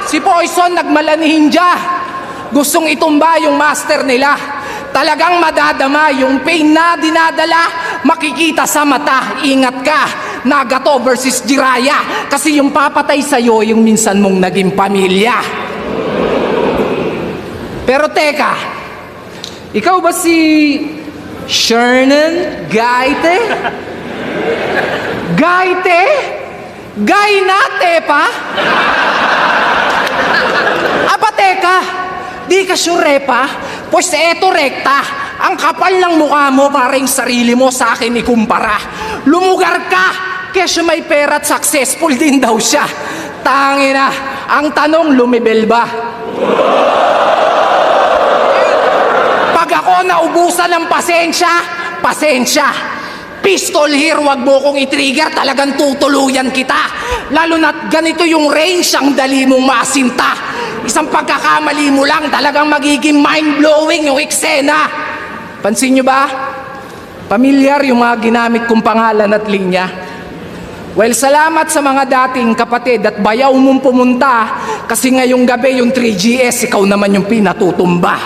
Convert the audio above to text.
Si Poison nagmalanihinja. Gustong itumba yung master nila. Talagang madadama yung pain na dinadala. Makikita sa mata. Ingat ka. Nagato versus Jiraya. Kasi yung papatay sa'yo yung minsan mong naging pamilya. Pero teka, ikaw ba si Shernan Gaite? Gaite? Gainate pa? Aba teka, di ka sure pa? Pues eto rekta, ang kapal ng mukha mo para yung sarili mo sa akin ikumpara. Lumugar ka, kesyo may pera at successful din daw siya. Tangina, ang tanong lumibel ba? Pag ako naubusan ng pasensya. Pistol here, wag mo kong i-trigger, talagang tutuluyan kita. Lalo na't ganito yung range, ang dali mong masinta. Isang pagkakamali mo lang, talagang magiging mind-blowing yung eksena. Pansin nyo ba? Pamilyar yung mga ginamit kong pangalan at linya. Well, salamat sa mga dating kapatid at bayaw mong pumunta kasi ngayong gabi yung 3GS, ikaw naman yung pinatutumba.